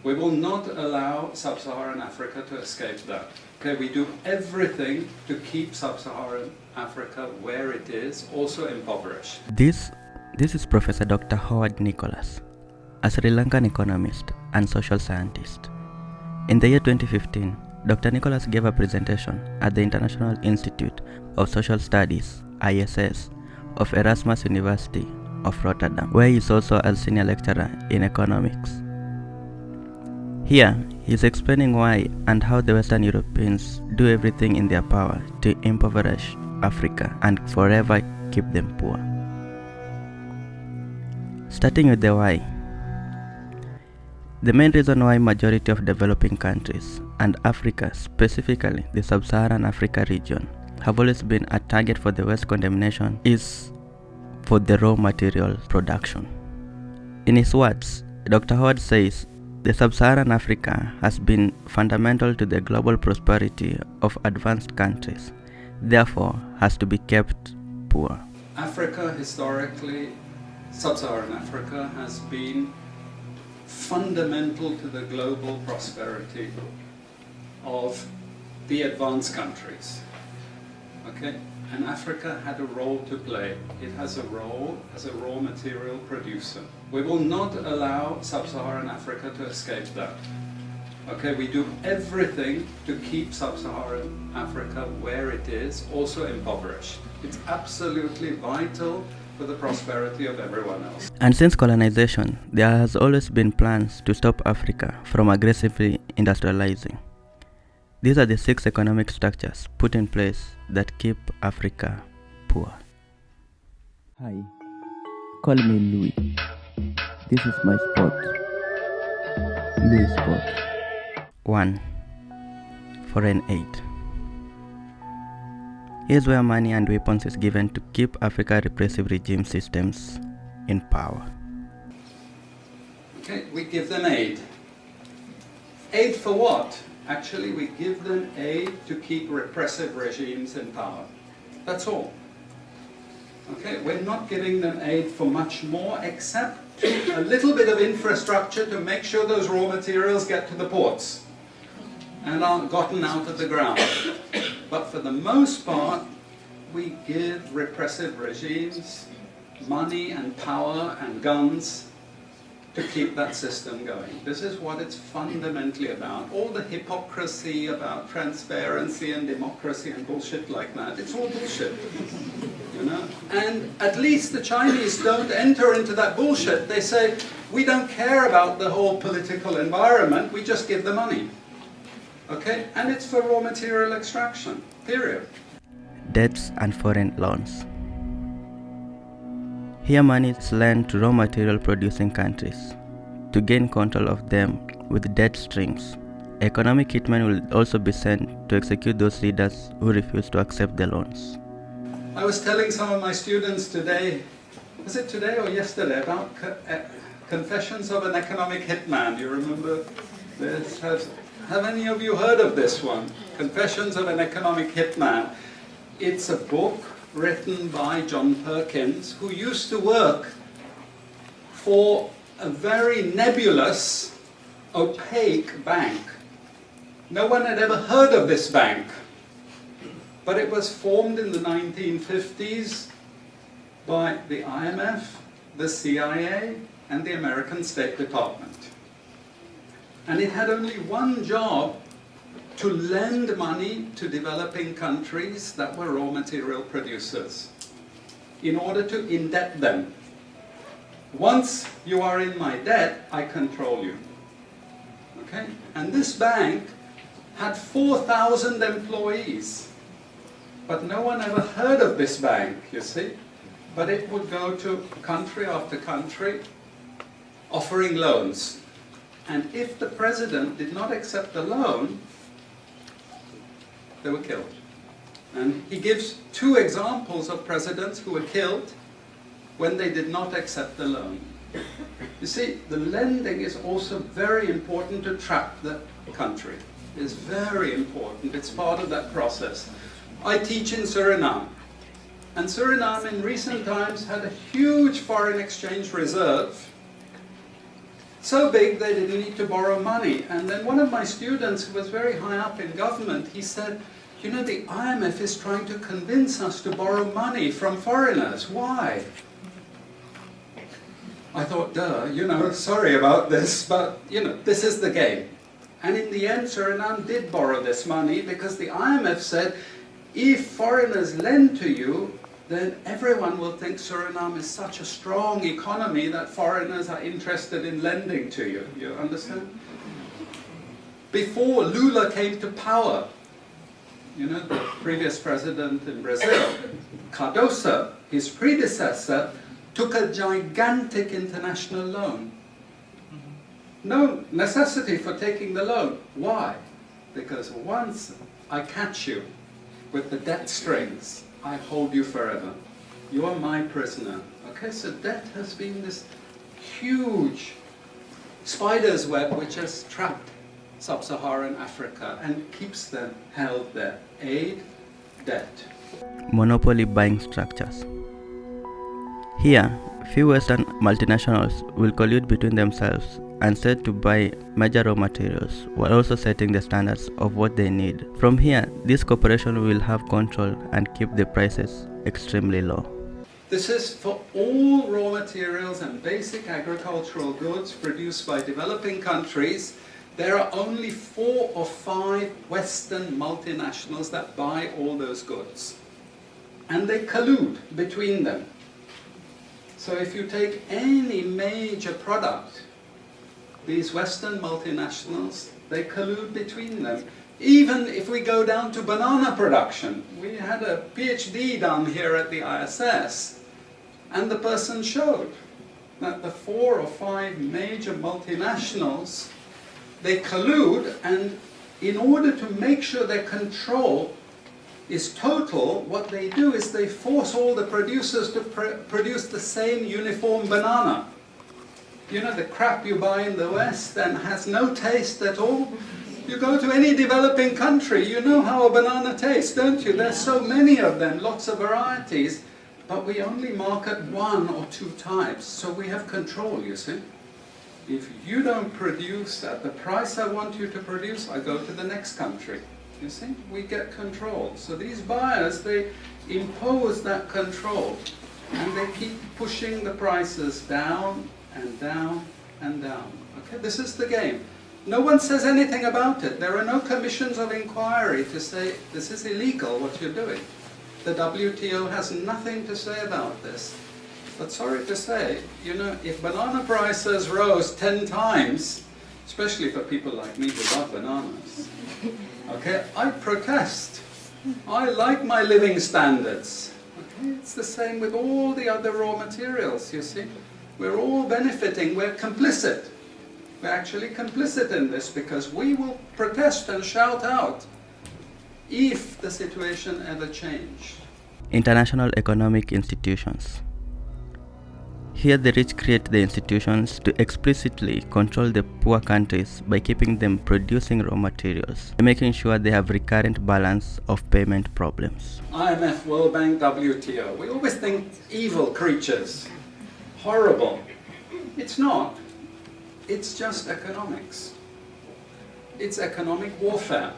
We will not allow sub-Saharan Africa to escape that. Okay, we do everything to keep sub-Saharan Africa where it is, also impoverished. This is Professor Dr. Howard Nicholas, a Sri Lankan economist and social scientist. In the year 2015, Dr. Nicholas gave a presentation at the International Institute of Social Studies, ISS, of Erasmus University of Rotterdam, where he is also a senior lecturer in economics. Here, he is explaining why and how the Western Europeans do everything in their power to impoverish Africa and forever keep them poor. Starting with the why. The main reason why majority of developing countries, and Africa, specifically the sub-Saharan Africa region, have always been a target for the West condemnation is for the raw material production. In his words, Dr. Howard says, the sub-Saharan Africa has been fundamental to the global prosperity of advanced countries, therefore has to be kept poor. Africa, historically, sub-Saharan Africa has been fundamental to the global prosperity of the advanced countries. Okay? And Africa had a role to play. It has a role as a raw material producer. We will not allow sub-Saharan Africa to escape that. Okay, we do everything to keep sub-Saharan Africa where it is, also impoverished. It's absolutely vital for the prosperity of everyone else. And since colonization, there has always been plans to stop Africa from aggressively industrializing. These are the 6 economic structures put in place that keep Africa poor. Hi, call me Louis. This is my spot. LuiSpot. 1. Foreign aid. Here's where money and weapons is given to keep Africa's repressive regime systems in power. Okay, we give them aid. Aid for what? Actually, we give them aid to keep repressive regimes in power. That's all. Okay, we're not giving them aid for much more except a little bit of infrastructure to make sure those raw materials get to the ports and aren't gotten out of the ground. But for the most part, we give repressive regimes money and power and guns to keep that system going. This is what it's fundamentally about. All the hypocrisy about transparency and democracy and bullshit like that, it's all bullshit. You know? And at least the Chinese don't enter into that bullshit. They say, we don't care about the whole political environment, we just give the money. Okay? And it's for raw material extraction, period. Debts and foreign loans. Here money is lent to raw material producing countries to gain control of them with debt strings. Economic hitmen will also be sent to execute those leaders who refuse to accept the loans. I was telling some of my students today, was it today or yesterday, about Confessions of an Economic Hitman. You remember this? Have any of you heard of this one? Confessions of an Economic Hitman. It's a book written by John Perkins, who used to work for a very nebulous, opaque bank. No one had ever heard of this bank, but it was formed in the 1950s by the IMF, the CIA, and the American State Department. And it had only one job: to lend money to developing countries that were raw material producers in order to indebt them. Once you are in my debt, I control you. Okay? And this bank had 4,000 employees. But no one ever heard of this bank, you see. But it would go to country after country offering loans. And if the president did not accept the loan, they were killed. And he gives 2 examples of presidents who were killed when they did not accept the loan. You see, the lending is also very important to trap the country. It's very important. It's part of that process. I teach in Suriname. And Suriname in recent times had a huge foreign exchange reserve. So big they didn't need to borrow money. And then one of my students who was very high up in government, he said, you know, the IMF is trying to convince us to borrow money from foreigners. Why? I thought, duh, you know, sorry about this, but, you know, this is the game. And in the end, Suriname did borrow this money because the IMF said, if foreigners lend to you, then everyone will think Suriname is such a strong economy that foreigners are interested in lending to you. You understand? Before Lula came to power, you know, the previous president in Brazil, Cardoso, his predecessor, took a gigantic international loan. No necessity for taking the loan. Why? Because once I catch you with the debt strings, I hold you forever. You are my prisoner. Okay, so debt has been this huge spider's web which has trapped sub-Saharan Africa and keeps them held there. Aid, debt. Monopoly buying structures. Here, few Western multinationals will collude between themselves and set to buy major raw materials while also setting the standards of what they need. From here, this corporation will have control and keep the prices extremely low. This is for all raw materials and basic agricultural goods produced by developing countries. There are only 4 or 5 Western multinationals that buy all those goods. And they collude between them. So if you take any major product, these Western multinationals, they collude between them. Even if we go down to banana production, we had a PhD done here at the ISS, and the person showed that the 4 or 5 major multinationals, they collude, and in order to make sure their control is total, what they do is they force all the producers to produce the same uniform banana. You know, the crap you buy in the West and has no taste at all. You go to any developing country, you know how a banana tastes, don't you? There's so many of them, lots of varieties, but we only market 1 or 2 types, so we have control, you see. If you don't produce at the price I want you to produce, I go to the next country. You see, we get control. So these buyers, they impose that control, and they keep pushing the prices down and down and down. Okay, this is the game. No one says anything about it. There are no commissions of inquiry to say, this is illegal, what you're doing. The WTO has nothing to say about this. But sorry to say, you know, if banana prices rose 10 times, especially for people like me who love bananas, okay, I protest. I like my living standards. Okay, it's the same with all the other raw materials, you see. We're all benefiting, we're complicit. We're actually complicit in this because we will protest and shout out if the situation ever changed. International economic institutions. Here the rich create the institutions to explicitly control the poor countries by keeping them producing raw materials and making sure they have recurrent balance of payment problems. IMF, World Bank, WTO. We always think evil creatures, horrible. It's not. It's just economics. It's economic warfare.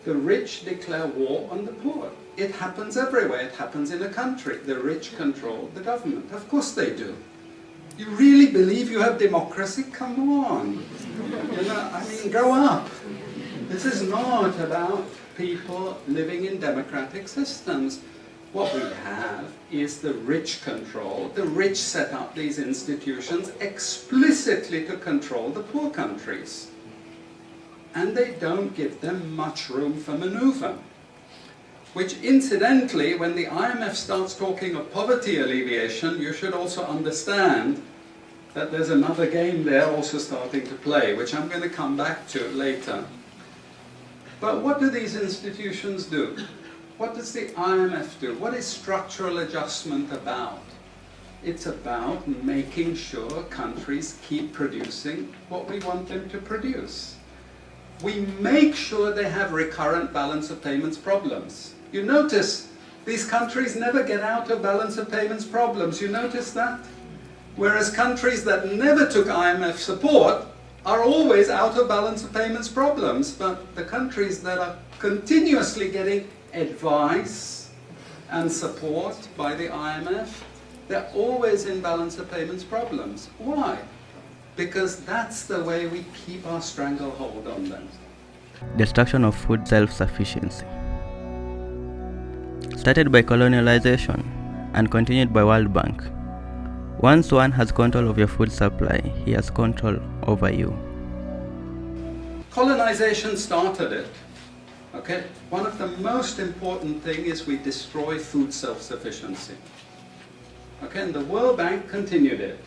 The rich declare war on the poor. It happens everywhere. It happens in a country. The rich control the government. Of course they do. You really believe you have democracy? Come on. You know, I mean, grow up. This is not about people living in democratic systems. What we have is the rich control. The rich set up these institutions explicitly to control the poor countries. And they don't give them much room for maneuver. Which incidentally, when the IMF starts talking of poverty alleviation, you should also understand that there's another game there also starting to play, which I'm going to come back to later. But what do these institutions do? What does the IMF do? What is structural adjustment about? It's about making sure countries keep producing what we want them to produce. We make sure they have recurrent balance of payments problems. You notice these countries never get out of balance of payments problems. You notice that? Whereas countries that never took IMF support are always out of balance of payments problems. But the countries that are continuously getting advice and support by the IMF, they're always in balance of payments problems. Why? Because that's the way we keep our stranglehold on them. Destruction of food self-sufficiency. Started by colonialization and continued by World Bank. Once one has control of your food supply, he has control over you. Colonization started it. Okay? One of the most important things is we destroy food self-sufficiency. Okay? And the World Bank continued it.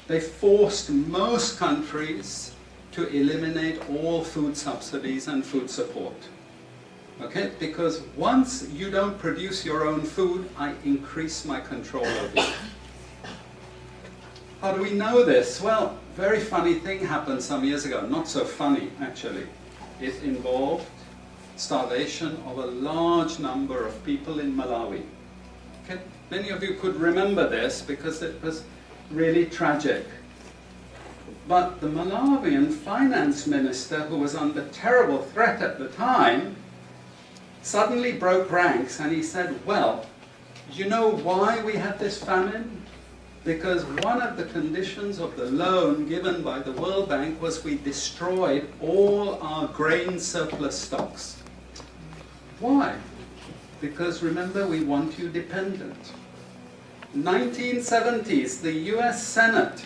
They forced most countries to eliminate all food subsidies and food support. Okay? Because once you don't produce your own food, I increase my control over you. How do we know this? Well, very funny thing happened some years ago. Not so funny, actually. It involved starvation of a large number of people in Malawi. Okay? Many of you could remember this because it was really tragic. But the Malawian finance minister, who was under terrible threat at the time, suddenly broke ranks and he said, well, you know why we had this famine? Because one of the conditions of the loan given by the World Bank was we destroyed all our grain surplus stocks. Why? Because remember, we want you dependent. 1970s, the US Senate,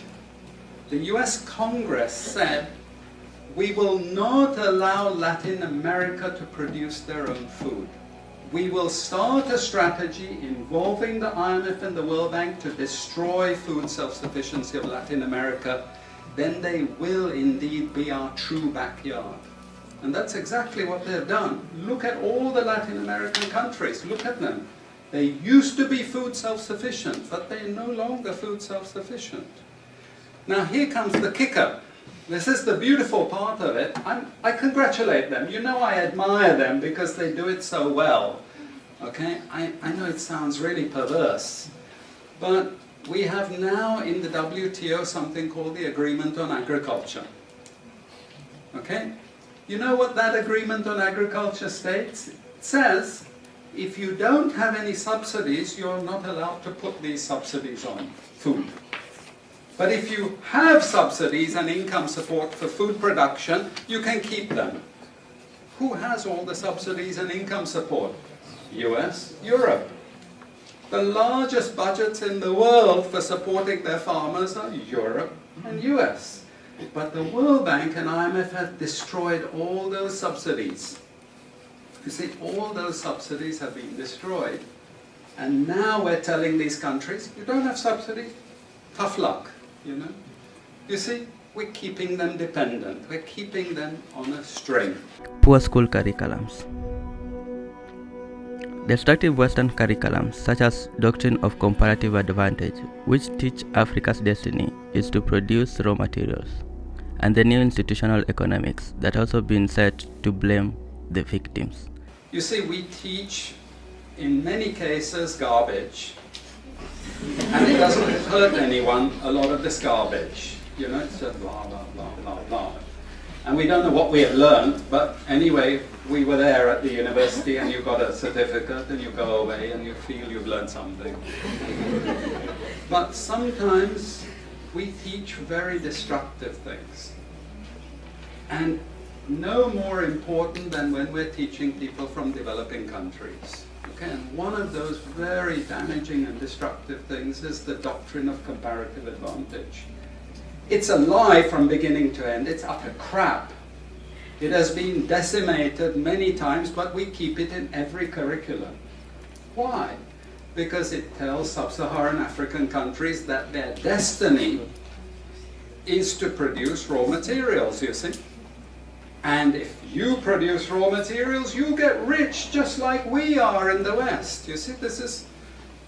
the US Congress said, we will not allow Latin America to produce their own food. We will start a strategy involving the IMF and the World Bank to destroy food self-sufficiency of Latin America. Then they will indeed be our true backyard. And that's exactly what they've done. Look at all the Latin American countries. Look at them. They used to be food self-sufficient, but they're no longer food self-sufficient. Now here comes the kicker. This is the beautiful part of it. I congratulate them. You know I admire them because they do it so well. Okay? I know it sounds really perverse. But we have now in the WTO something called the Agreement on Agriculture. Okay? You know what that Agreement on Agriculture states? It says, if you don't have any subsidies, you're not allowed to put these subsidies on food. But if you have subsidies and income support for food production, you can keep them. Who has all the subsidies and income support? US, Europe. The largest budgets in the world for supporting their farmers are Europe and US. But the World Bank and IMF have destroyed all those subsidies. You see, all those subsidies have been destroyed. And now we're telling these countries, you don't have subsidies? Tough luck. You know? You see, we're keeping them dependent. We're keeping them on a string. Poor school curriculums. Destructive Western curriculums, such as Doctrine of Comparative Advantage, which teach Africa's destiny is to produce raw materials, and the new institutional economics that also been set to blame the victims. You see, we teach, in many cases, garbage. And it doesn't hurt anyone, a lot of this garbage. You know, it's just blah, blah, blah, blah, blah. And we don't know what we have learned, but anyway, we were there at the university and you got a certificate and you go away and you feel you've learned something. But sometimes we teach very destructive things. And no more important than when we're teaching people from developing countries. Okay, and one of those very damaging and destructive things is the doctrine of comparative advantage. It's a lie from beginning to end. It's utter crap. It has been decimated many times, but we keep it in every curriculum. Why? Because it tells sub-Saharan African countries that their destiny is to produce raw materials, you see. And if you produce raw materials, you get rich just like we are in the West. You see, this is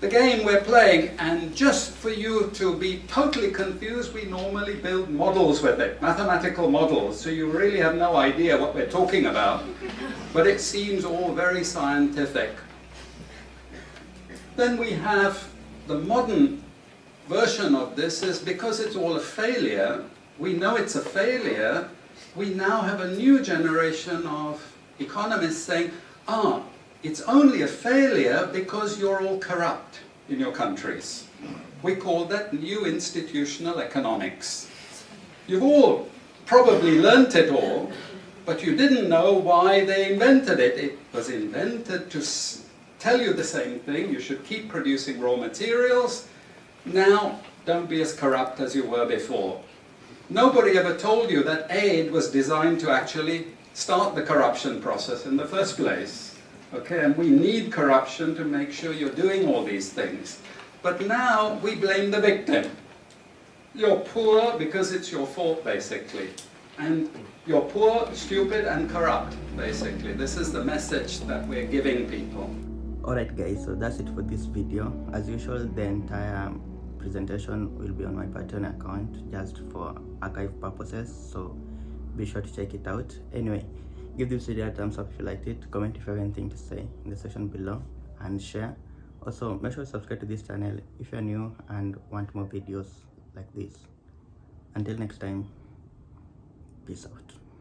the game we're playing. And just for you to be totally confused, we normally build models with it, mathematical models, so you really have no idea what we're talking about. But it seems all very scientific. Then we have the modern version of this is because it's all a failure, we know it's a failure, we now have a new generation of economists saying, it's only a failure because you're all corrupt in your countries. We call that new institutional economics. You've all probably learnt it all, but you didn't know why they invented it. It was invented to tell you the same thing. You should keep producing raw materials. Now, don't be as corrupt as you were before. Nobody ever told you that aid was designed to actually start the corruption process in the first place. Okay, and we need corruption to make sure you're doing all these things. But now we blame the victim. You're poor because it's your fault, basically. And you're poor, stupid, and corrupt, basically. This is the message that we're giving people. Alright guys, so that's it for this video. As usual, the entire presentation will be on my Patron account just for archive purposes, so be sure to check it out. Anyway, give this video a thumbs up if you liked it, comment if you have anything to say in the section below, and share. Also, make sure to subscribe to this channel if you're new and want more videos like this. Until next time, peace out.